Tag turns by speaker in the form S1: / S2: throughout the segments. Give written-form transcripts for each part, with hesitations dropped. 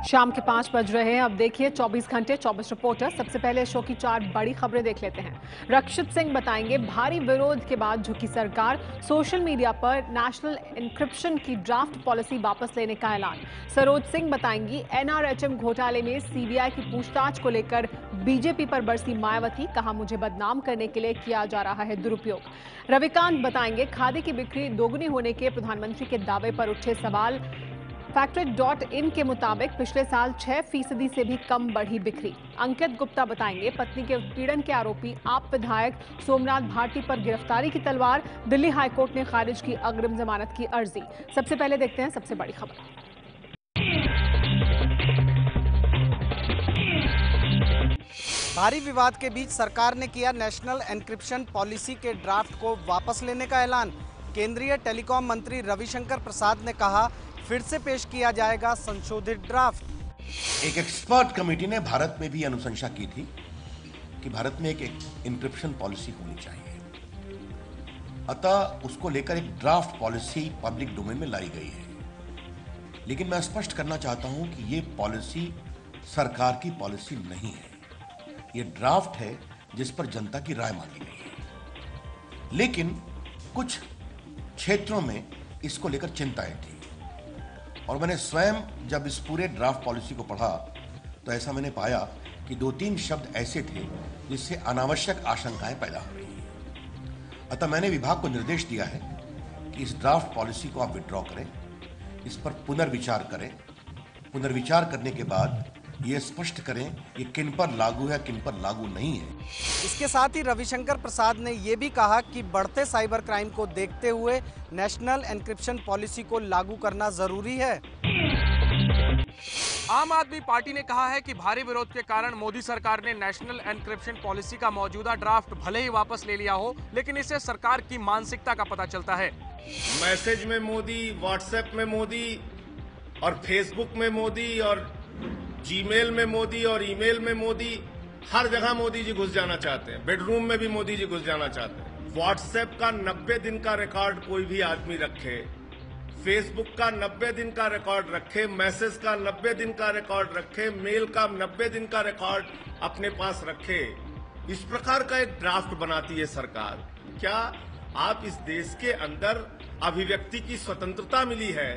S1: शाम के 5 बज रहे हैं। अब देखिए 24 घंटे 24 रिपोर्टर। सबसे पहले शो की 4 बड़ी खबरें देख लेते हैं। रक्षित सिंह बताएंगे भारी विरोध के बाद झुकी सरकार, सोशल मीडिया पर नेशनल एन्क्रिप्शन की ड्राफ्ट पॉलिसी वापस लेने का ऐलान। सरोज सिंह बताएंगी एनआरएचएम घोटाले में सीबीआई की पूछताछ को लेकर बीजेपी पर बरसी मायावती, कहा मुझे बदनाम करने के लिए किया जा रहा है दुरुपयोग। रविकांत बताएंगे खादी की बिक्री दोगुनी होने के प्रधानमंत्री के दावे पर उठे सवाल। फैक्टरेट.इन के मुताबिक पिछले साल 6% से भी कम बढ़ी बिक्री। अंकित गुप्ता बताएंगे पत्नी के उत्पीड़न के आरोपी आप विधायक सोमनाथ भारती पर गिरफ्तारी की तलवार। दिल्ली हाईकोर्ट ने खारिज की अग्रिम जमानत की अर्जी। सबसे पहले देखते हैं सबसे बड़ी खबर।
S2: भारी विवाद के बीच सरकार ने किया नेशनल एन्क्रिप्शन पॉलिसी के ड्राफ्ट को वापस लेने का ऐलान। केंद्रीय टेलीकॉम मंत्री रविशंकर प्रसाद ने कहा फिर से पेश किया जाएगा संशोधित ड्राफ्ट।
S3: एक एक्सपर्ट कमेटी ने भारत में भी अनुशंसा की थी कि भारत में एक एन्क्रिप्शन पॉलिसी होनी चाहिए, अतः उसको लेकर एक ड्राफ्ट पॉलिसी पब्लिक डोमेन में लाई गई है। लेकिन मैं स्पष्ट करना चाहता हूं कि ये पॉलिसी सरकार की पॉलिसी नहीं है, ये ड्राफ्ट है जिस पर जनता की राय मांगी गई है। लेकिन कुछ क्षेत्रों में इसको लेकर चिंताएं थी और मैंने स्वयं जब इस पूरे ड्राफ्ट पॉलिसी को पढ़ा तो ऐसा मैंने पाया कि 2-3 शब्द ऐसे थे जिससे अनावश्यक आशंकाएं पैदा हो रही हैं। अतः मैंने विभाग को निर्देश दिया है कि इस ड्राफ्ट पॉलिसी को आप विड्रॉ करें, इस पर पुनर्विचार करें। पुनर्विचार करने के बाद ये स्पष्ट करें कि किन पर लागू है किन पर लागू नहीं है।
S2: इसके साथ ही रविशंकर प्रसाद ने यह भी कहा कि बढ़ते साइबर क्राइम को देखते हुए नेशनल एन्क्रिप्शन पॉलिसी को लागू करना जरूरी है।
S4: आम आदमी पार्टी ने कहा है कि भारी विरोध के कारण मोदी सरकार ने नेशनल एन्क्रिप्शन पॉलिसी का मौजूदा ड्राफ्ट भले ही वापस ले लिया हो, लेकिन इससे सरकार की मानसिकता का पता चलता है।
S5: मैसेज में मोदी, व्हाट्सएप में मोदी और फेसबुक में मोदी और जीमेल में मोदी और ईमेल में मोदी, हर जगह मोदी जी घुस जाना चाहते हैं। बेडरूम में भी मोदी जी घुस जाना चाहते हैं। व्हाट्सएप का 90 दिन का रिकॉर्ड कोई भी आदमी रखे, फेसबुक का 90 दिन का रिकॉर्ड रखे, मैसेज का 90 दिन का रिकॉर्ड रखे, मेल का 90 दिन का रिकॉर्ड अपने पास रखे। इस प्रकार का एक ड्राफ्ट बनाती है सरकार। क्या आप इस देश के अंदर अभिव्यक्ति की स्वतंत्रता मिली है,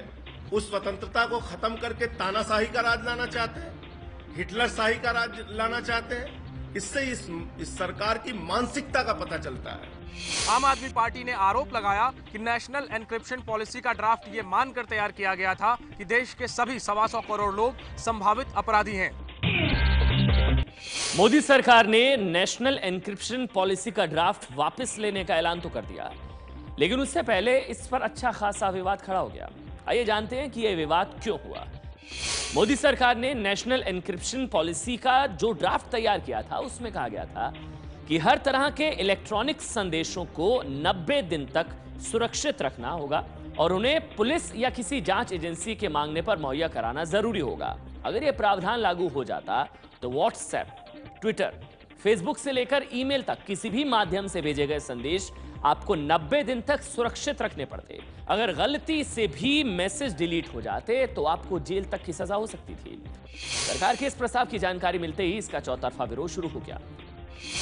S5: उस स्वतंत्रता को खत्म करके तानाशाही का राज लाना चाहते हैं, हिटलर शाही का राज लाना चाहते हैं? इससे इस सरकार की मानसिकता का पता चलता है।
S4: आम आदमी पार्टी ने आरोप लगाया कि नेशनल एन्क्रिप्शन पॉलिसी का ड्राफ्ट ये मानकर तैयार किया गया था कि देश के सभी 125 करोड़ लोग संभावित अपराधी हैं।
S6: मोदी सरकार ने नेशनल एन्क्रिप्शन पॉलिसी का ड्राफ्ट वापस लेने का ऐलान तो कर दिया, लेकिन उससे पहले इस पर अच्छा खासा विवाद खड़ा हो गया। आइए जानते हैं कि यह विवाद क्यों हुआ। मोदी सरकार ने नेशनल एन्क्रिप्शन पॉलिसी का जो ड्राफ्ट तैयार किया था उसमें कहा गया था कि हर तरह के इलेक्ट्रॉनिक संदेशों को 90 दिन तक सुरक्षित रखना होगा और उन्हें पुलिस या किसी जांच एजेंसी के मांगने पर मुहैया कराना जरूरी होगा। अगर यह प्रावधान लागू हो जाता तो व्हाट्सएप, ट्विटर, फेसबुक से लेकर ईमेल तक किसी भी माध्यम से भेजे गए संदेश आपको 90 दिन तक सुरक्षित रखने पड़ते। अगर गलती से भी मैसेज डिलीट हो जाते तो आपको जेल तक की सजा हो सकती थी। सरकार के इस प्रस्ताव की जानकारी मिलते ही इसका चौतरफा विरोध शुरू हो गया।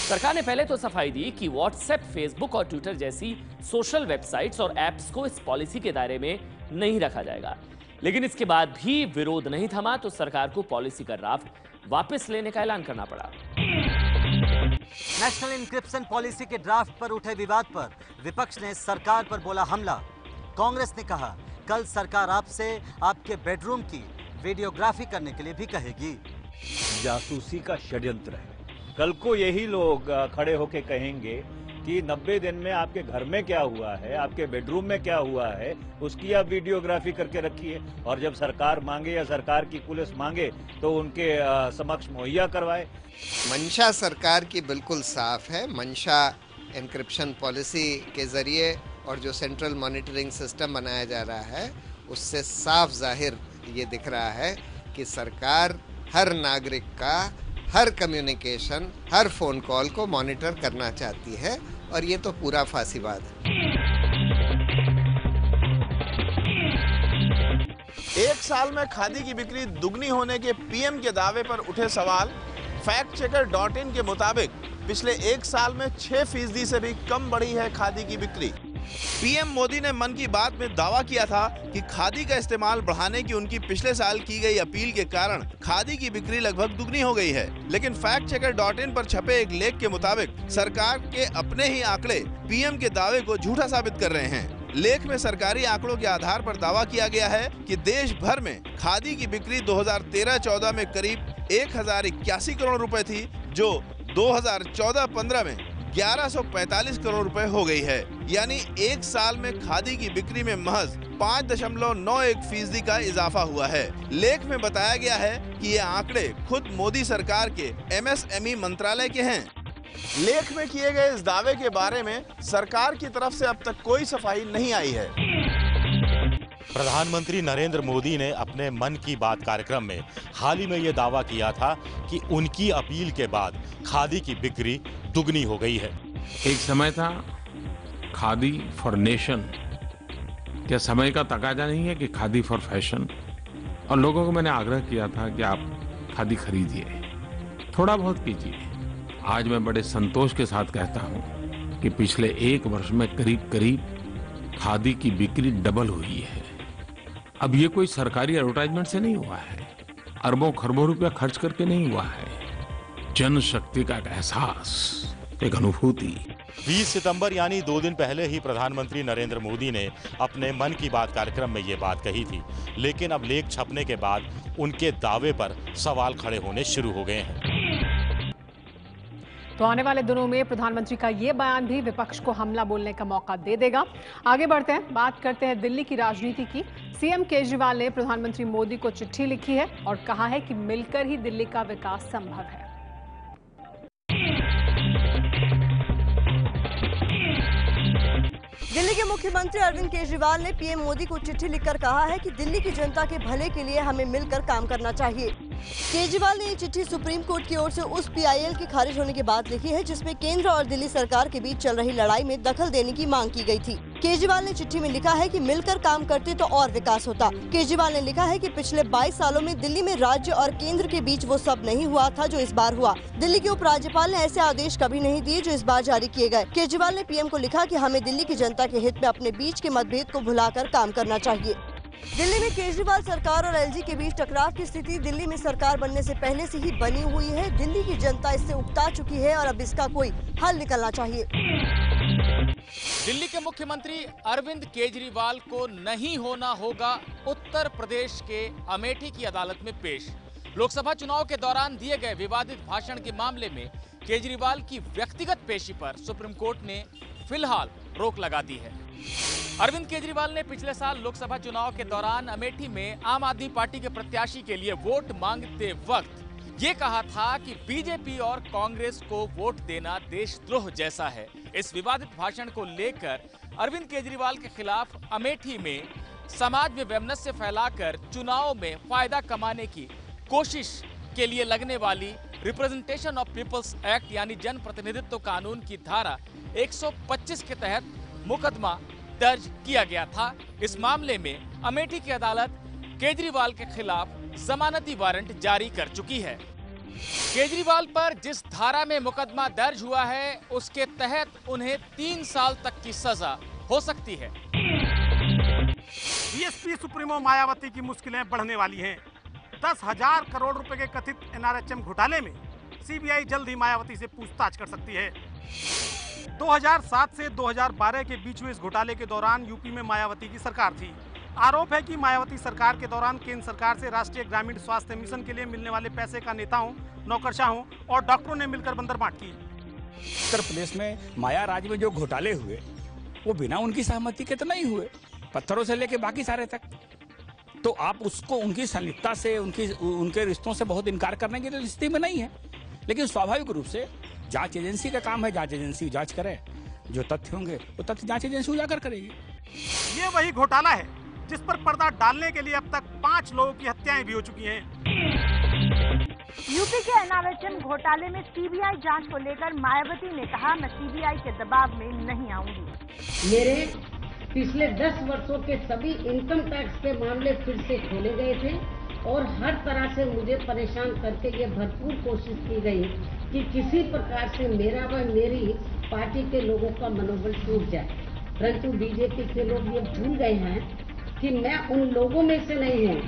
S6: सरकार ने पहले तो सफाई दी कि व्हाट्सएप, फेसबुक और ट्विटर जैसी सोशल वेबसाइट्स और एप्स को इस पॉलिसी के दायरे में नहीं रखा जाएगा, लेकिन इसके बाद भी विरोध नहीं थमा तो सरकार को पॉलिसी का ड्राफ्ट वापस लेने का ऐलान करना पड़ा।
S7: नेशनल एन्क्रिप्शन पॉलिसी के ड्राफ्ट पर उठे विवाद पर विपक्ष ने सरकार पर बोला हमला। कांग्रेस ने कहा कल सरकार आपसे आपके बेडरूम की वीडियोग्राफी करने के लिए भी कहेगी।
S8: जासूसी का षड्यंत्र है। कल को यही लोग खड़े होकर कहेंगे कि 90 दिन में आपके घर में क्या हुआ है, आपके बेडरूम में क्या हुआ है, उसकी आप वीडियोग्राफी करके रखिए और जब सरकार मांगे या सरकार की पुलिस मांगे तो उनके समक्ष मुहैया करवाए।
S9: मंशा सरकार की बिल्कुल साफ है। मंशा एन्क्रिप्शन पॉलिसी के जरिए और जो सेंट्रल मॉनिटरिंग सिस्टम बनाया जा रहा है उससे साफ जाहिर ये दिख रहा है कि सरकार हर नागरिक का हर कम्युनिकेशन, हर फोन कॉल को मॉनिटर करना चाहती है और ये तो पूरा फांसीवाद है।
S10: एक साल में खादी की बिक्री दुगनी होने के पीएम के दावे पर उठे सवाल। factchecker.in के मुताबिक पिछले एक साल में 6% से भी कम बढ़ी है खादी की बिक्री। पीएम मोदी ने मन की बात में दावा किया था कि खादी का इस्तेमाल बढ़ाने की उनकी पिछले साल की गई अपील के कारण खादी की बिक्री लगभग दुगनी हो गई है। लेकिन factchecker.in पर छपे एक लेख के मुताबिक सरकार के अपने ही आंकड़े पीएम के दावे को झूठा साबित कर रहे हैं। लेख में सरकारी आंकड़ों के आधार पर दावा किया गया है कि देश भर में खादी की बिक्री 2013-14 में करीब 1081 करोड़ रुपए थी, जो 2014-15 में 1145 करोड़ रुपए हो गई है। यानी एक साल में खादी की बिक्री में महज 5.91% का इजाफा हुआ है। लेख में बताया गया है कि ये आंकड़े खुद मोदी सरकार के MSME मंत्रालय के हैं। लेख में किए गए इस दावे के बारे में सरकार की तरफ से अब तक कोई सफाई नहीं आई है।
S11: प्रधानमंत्री नरेंद्र मोदी ने अपने मन की बात कार्यक्रम में हाल ही में ये दावा किया था कि उनकी अपील के बाद खादी की बिक्री दुगनी हो गई है।
S12: एक समय था खादी फॉर नेशन, क्या समय का तकाजा नहीं है कि खादी फॉर फैशन। और लोगों को मैंने आग्रह किया था कि आप खादी खरीदिए, थोड़ा बहुत कीजिए। आज मैं बड़े संतोष के साथ कहता हूं कि पिछले एक वर्ष में करीब खादी की बिक्री डबल हुई है। अब ये कोई सरकारी एडवर्टाइजमेंट से नहीं हुआ है, अरबों खरबों रुपया खर्च करके नहीं हुआ है। जनशक्ति का एक एहसास, एक अनुभूति।
S11: 20 सितंबर यानी 2 दिन पहले ही प्रधानमंत्री नरेंद्र मोदी ने अपने मन की बात कार्यक्रम में ये बात कही थी, लेकिन अब लेख छपने के बाद उनके दावे पर सवाल खड़े होने शुरू हो गए हैं।
S1: तो आने वाले दिनों में प्रधानमंत्री का ये बयान भी विपक्ष को हमला बोलने का मौका दे देगा। आगे बढ़ते हैं, बात करते हैं दिल्ली की राजनीति की। सीएम केजरीवाल ने प्रधानमंत्री मोदी को चिट्ठी लिखी है और कहा है कि मिलकर ही दिल्ली का विकास संभव है।
S13: दिल्ली के मुख्यमंत्री अरविंद केजरीवाल ने पीएम मोदी को चिट्ठी लिखकर कहा है कि दिल्ली की जनता के भले के लिए हमें मिलकर काम करना चाहिए। केजरीवाल ने ये चिट्ठी सुप्रीम कोर्ट की ओर से उस PIL की खारिज होने के बाद लिखी है जिसमें केंद्र और दिल्ली सरकार के बीच चल रही लड़ाई में दखल देने की मांग की गई थी। केजरीवाल ने चिट्ठी में लिखा है कि मिलकर काम करते तो और विकास होता। केजरीवाल ने लिखा है कि पिछले 22 सालों में दिल्ली में राज्य और केंद्र के बीच वो सब नहीं हुआ था जो इस बार हुआ। दिल्ली के उपराज्यपाल ने ऐसे आदेश कभी नहीं दिए जो इस बार जारी किए गए। केजरीवाल ने पीएम को लिखा कि हमें दिल्ली की जनता के हित में अपने बीच के मतभेद को भुलाकर काम करना चाहिए। दिल्ली में केजरीवाल सरकार और LG के बीच टकराव की स्थिति दिल्ली में सरकार बनने से पहले से ही बनी हुई है। दिल्ली की जनता इससे उकता चुकी है और अब इसका कोई हल निकलना चाहिए।
S14: दिल्ली के मुख्यमंत्री अरविंद केजरीवाल को नहीं होना होगा उत्तर प्रदेश के अमेठी की अदालत में पेश। लोकसभा चुनाव के दौरान दिए गए विवादित भाषण के मामले में केजरीवाल की व्यक्तिगत पेशी पर सुप्रीम कोर्ट ने फिलहाल रोक लगा दी है। अरविंद केजरीवाल ने पिछले साल लोकसभा चुनाव के दौरान अमेठी में आम आदमी पार्टी के प्रत्याशी के लिए वोट मांगते वक्त ये कहा था कि बीजेपी और कांग्रेस को वोट देना देशद्रोह जैसा है। इस विवादित भाषण को लेकर अरविंद केजरीवाल के खिलाफ अमेठी में समाज में वैमनस्य फैलाकर चुनाव में फायदा कमाने की कोशिश के लिए लगने वाली रिप्रेजेंटेशन ऑफ पीपल्स एक्ट यानी जन प्रतिनिधित्व कानून की धारा 125 के तहत मुकदमा दर्ज किया गया था। इस मामले में अमेठी की अदालत केजरीवाल के खिलाफ जमानती वारंट जारी कर चुकी है। केजरीवाल पर जिस धारा में मुकदमा दर्ज हुआ है उसके तहत उन्हें 3 साल तक की सजा हो सकती है।
S15: बीएसपी सुप्रीमो मायावती की मुश्किलें बढ़ने वाली हैं। 10,000 करोड़ रुपए के कथित NRHM घोटाले में सीबीआई जल्द ही मायावती से पूछताछ कर सकती है। 2007 से 2012 के बीच हुए इस घोटाले के दौरान यूपी में मायावती की सरकार थी। आरोप है कि मायावती सरकार के दौरान केंद्र सरकार से राष्ट्रीय ग्रामीण स्वास्थ्य मिशन के लिए मिलने वाले पैसे का नेताओं, नौकरशाहों और डॉक्टरों ने मिलकर बंदरबांट की।
S16: उत्तर प्रदेश में माया राज में जो घोटाले हुए वो बिना उनकी सहमति के तो नहीं हुए, पत्थरों से लेके बाकी सारे तक। तो आप उसको उनकी संलिप्तता से, उनके रिश्तों से बहुत इनकार करने की स्थिति में नहीं है। लेकिन स्वाभाविक रूप से जांच एजेंसी का काम है, जांच एजेंसी जांच करे, जो तथ्य होंगे वो तथ्य जांच एजेंसी उजागर करेगी।
S15: ये वही घोटाला है जिस पर पर्दा डालने के लिए अब तक 5 लोगों की हत्याएं भी हो चुकी हैं।
S17: यूपी के एनआरएचएम घोटाले में सीबीआई जांच को लेकर मायावती ने कहा, मैं सीबीआई के दबाव में नहीं आऊंगी।
S18: मेरे पिछले 10 वर्षों के सभी इनकम टैक्स के मामले फिर से खोले गए थे और हर तरह से मुझे परेशान करके ये भरपूर कोशिश की गई कि किसी प्रकार से मेरा व मेरी पार्टी के लोगों का मनोबल टूट जाए, परंतु बीजेपी के लोग ये भूल गए हैं कि मैं उन लोगों में से नहीं हूँ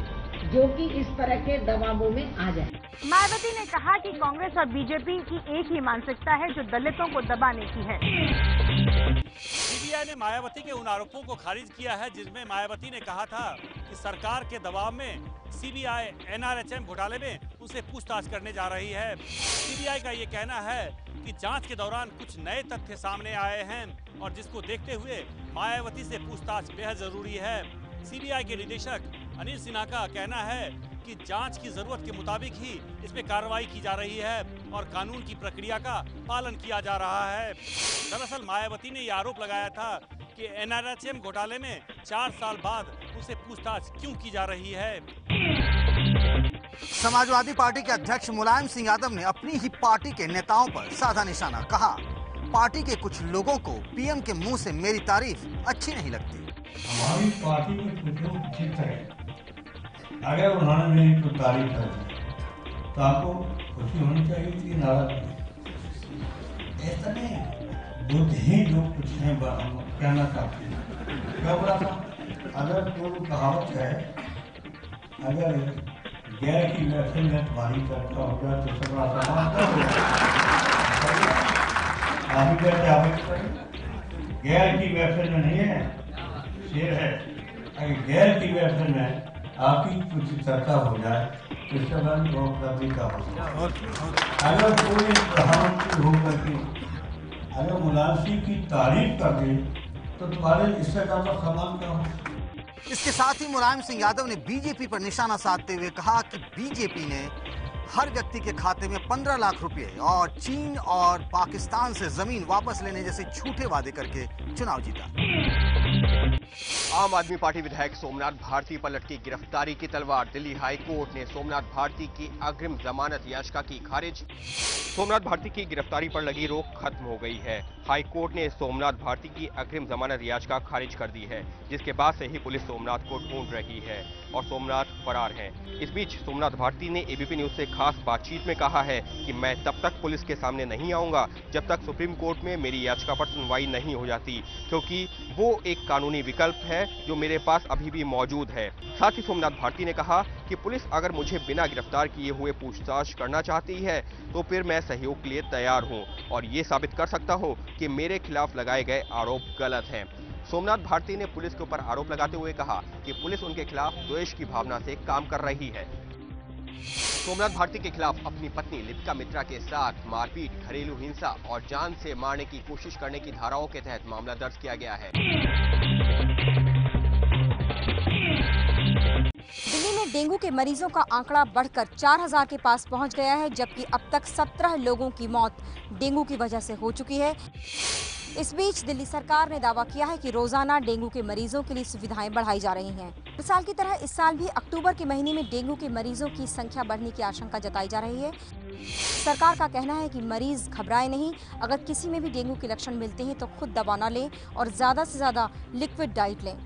S18: जो कि इस तरह के दबावों में आ जाए।
S17: मायावती ने कहा कि कांग्रेस और बीजेपी की एक ही मानसिकता है जो दलितों को दबाने की है।
S19: सीबीआई ने मायावती के उन आरोपों को खारिज किया है जिसमें मायावती ने कहा था कि सरकार के दबाव में सीबीआई एनआरएचएम घोटाले में उसे पूछताछ करने जा रही है। सीबीआई का ये कहना है कि जांच के दौरान कुछ नए तथ्य सामने आए हैं और जिसको देखते हुए मायावती से पूछताछ बेहद जरूरी है। सीबीआई के निदेशक अनिल सिन्हा का कहना है कि जांच की जरूरत के मुताबिक ही इस पे कार्रवाई की जा रही है और कानून की प्रक्रिया का पालन किया जा रहा है। दरअसल मायावती ने यह आरोप लगाया था कि एनआरएचएम घोटाले में 4 साल बाद उसे पूछताछ क्यों की जा रही है।
S20: समाजवादी पार्टी के अध्यक्ष मुलायम सिंह यादव ने अपनी ही पार्टी के नेताओं पर साधा निशाना। कहा, पार्टी के कुछ लोगों को पीएम के मुंह से मेरी तारीफ अच्छी नहीं लगती।
S21: हमारी पार्टी में कुछ लोग ठीक है, अगर उन्होंने मेरी कोई तारीफ कर दी तो आपको खुशी होनी चाहिए कि नाराज। ऐसा नहीं, बुद्धिहीन लोग कुछ नहीं कहना चाहते हैं। क्या बोला था? अगर कोई कहावत है, अगर गैर की महफिल में तुम्हारी चर्चा हो गया तो सब आप गैर की महफिल में नहीं है, शेर है। अगर गैर की महफिल में आपकी कुछ चर्चा हो जाए तो इसके बाद उपलब्धि का हो। अगर कोई प्रधानमंत्री होकर के अगर मुलायम सिंह की तारीफ कर दे तो तुम्हारे इससे ज्यादा सम्मान क्या हो।
S20: इसके साथ ही मुलायम सिंह यादव ने बीजेपी पर निशाना साधते हुए कहा कि बीजेपी ने हर व्यक्ति के खाते में 15 लाख रुपए और चीन और पाकिस्तान से जमीन वापस लेने जैसे झूठे वादे करके चुनाव जीता।
S22: आम आदमी पार्टी विधायक सोमनाथ भारती पर लटकी गिरफ्तारी की तलवार। दिल्ली हाई कोर्ट ने सोमनाथ भारती की अग्रिम जमानत याचिका की खारिज। सोमनाथ भारती की गिरफ्तारी पर लगी रोक खत्म हो गई है। हाई कोर्ट ने सोमनाथ भारती की अग्रिम जमानत याचिका खारिज कर दी है, जिसके बाद से ही पुलिस सोमनाथ को ढूंढ रही है और सोमनाथ फरार हैं। इस बीच सोमनाथ भारती ने एबीपी न्यूज से खास बातचीत में कहा है कि मैं तब तक पुलिस के सामने नहीं आऊंगा जब तक सुप्रीम कोर्ट में मेरी याचिका पर सुनवाई नहीं हो जाती, क्योंकि वो एक कानूनी विकल्प है जो मेरे पास अभी भी मौजूद है। साथ ही सोमनाथ भारती ने कहा कि पुलिस अगर मुझे बिना गिरफ्तार किए हुए पूछताछ करना चाहती है तो फिर मैं सहयोग के लिए तैयार हूं और ये साबित कर सकता हूं कि मेरे खिलाफ लगाए गए आरोप गलत हैं। सोमनाथ भारती ने पुलिस के ऊपर आरोप लगाते हुए कहा कि पुलिस उनके खिलाफ द्वेष की भावना से काम कर रही है। सोमनाथ भारती के खिलाफ अपनी पत्नी लिपिका मित्रा के साथ मारपीट, घरेलू हिंसा और जान से मारने की कोशिश करने की धाराओं के तहत मामला दर्ज किया गया है।
S23: दिल्ली में डेंगू के मरीजों का आंकड़ा बढ़कर 4000 के पास पहुंच गया है, जबकि अब तक 17 लोगों की मौत डेंगू की वजह से हो चुकी है। इस बीच दिल्ली सरकार ने दावा किया है कि रोजाना डेंगू के मरीजों के लिए सुविधाएं बढ़ाई जा रही हैं। हर साल की तरह इस साल भी अक्टूबर के महीने में डेंगू के मरीजों की संख्या बढ़ने की आशंका जताई जा रही है। सरकार का कहना है कि मरीज घबराए नहीं, अगर किसी में भी डेंगू के लक्षण मिलते हैं तो खुद दवा न लें और ज्यादा से ज्यादा लिक्विड डाइट लें।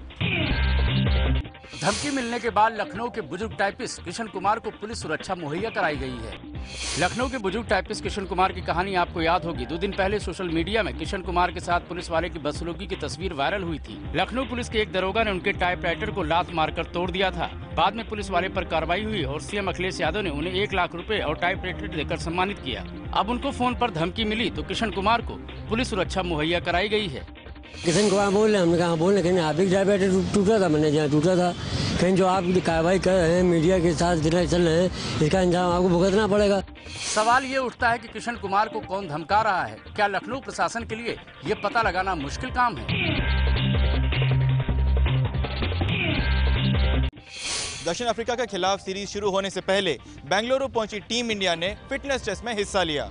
S16: धमकी मिलने के बाद लखनऊ के बुजुर्ग टाइपिस्ट किशन कुमार को पुलिस सुरक्षा मुहैया कराई गई है। लखनऊ के बुजुर्ग टाइपिस्ट किशन कुमार की कहानी आपको याद होगी। 2 दिन पहले सोशल मीडिया में किशन कुमार के साथ पुलिस वाले की बदसलूकी की तस्वीर वायरल हुई थी। लखनऊ पुलिस के एक दरोगा ने उनके टाइपराइटर को लात मारकर तोड़ दिया था। बाद में पुलिस वाले पर कार्रवाई हुई और सीएम अखिलेश यादव ने उन्हें 1 लाख रुपए और टाइपराइटर देकर सम्मानित किया। अब उनको फोन पर धमकी मिली तो किशन कुमार को पुलिस सुरक्षा मुहैया कराई गई है।
S24: किशन कुमार बोल रहे, हमने कहा बोल रहे, कहीं आप भी टाइपराइटर टूटा था, मैंने जहाँ टूटा था, कहीं जो आप कार्रवाई कर रहे हैं मीडिया के साथ जितना चल रहे हैं इसका इंतजाम आपको भुगतना पड़ेगा।
S16: सवाल ये उठता है कि किशन कुमार को कौन धमका रहा है? क्या लखनऊ प्रशासन के लिए ये पता लगाना मुश्किल काम है?
S25: दक्षिण अफ्रीका के खिलाफ सीरीज शुरू होने से पहले बेंगलुरु पहुंची टीम इंडिया ने फिटनेस टेस्ट में हिस्सा लिया।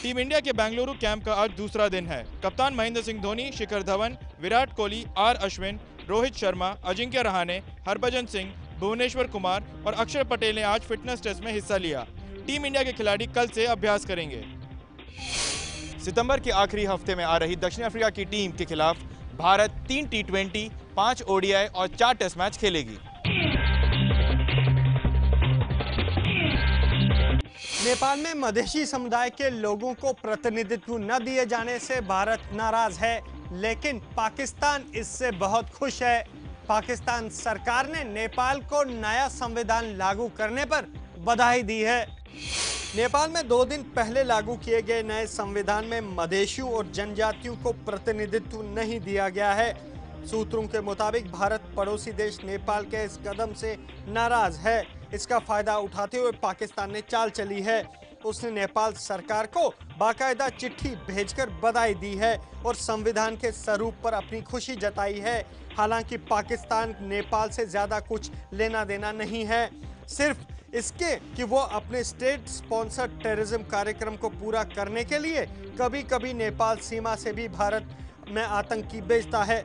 S25: टीम इंडिया के बेंगलुरु कैंप का आज दूसरा दिन है। कप्तान महेंद्र सिंह धोनी, शिखर धवन, विराट कोहली, आर अश्विन, रोहित शर्मा, अजिंक्य रहाणे, हरभजन सिंह, भुवनेश्वर कुमार और अक्षर पटेल ने आज फिटनेस टेस्ट में हिस्सा लिया। टीम इंडिया के खिलाड़ी कल से अभ्यास करेंगे। सितंबर के आखिरी हफ्ते में आ रही दक्षिण अफ्रीका की टीम के खिलाफ भारत 3 T20, 5 ODI और 4 टेस्ट मैच खेलेगी।
S2: नेपाल में मधेसी समुदाय के लोगों को प्रतिनिधित्व न दिए जाने से भारत नाराज है, लेकिन पाकिस्तान इससे बहुत खुश है। पाकिस्तान सरकार ने नेपाल को नया संविधान लागू करने पर बधाई दी है। नेपाल में 2 दिन पहले लागू किए गए नए संविधान में मधेशियों और जनजातियों को प्रतिनिधित्व नहीं दिया गया है। सूत्रों के मुताबिक भारत पड़ोसी देश नेपाल के इस कदम से नाराज है। इसका फायदा उठाते हुए पाकिस्तान ने चाल चली है। उसने नेपाल सरकार को बाकायदा चिट्ठी भेजकर बधाई दी है और संविधान के स्वरूप पर अपनी खुशी जताई है। हालांकि पाकिस्तान नेपाल से ज्यादा कुछ लेना देना नहीं है, सिर्फ इसके कि वो अपने स्टेट स्पॉन्सर्ड टेररिज्म कार्यक्रम को पूरा करने के लिए कभी कभी नेपाल सीमा से भी भारत में आतंकी भेजता है।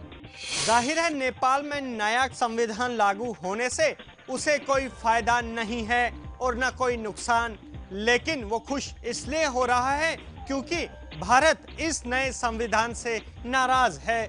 S2: जाहिर है नेपाल में नया संविधान लागू होने से उसे कोई फायदा नहीं है और न कोई नुकसान, लेकिन वो खुश इसलिए हो रहा है क्योंकि भारत इस नए संविधान से नाराज है।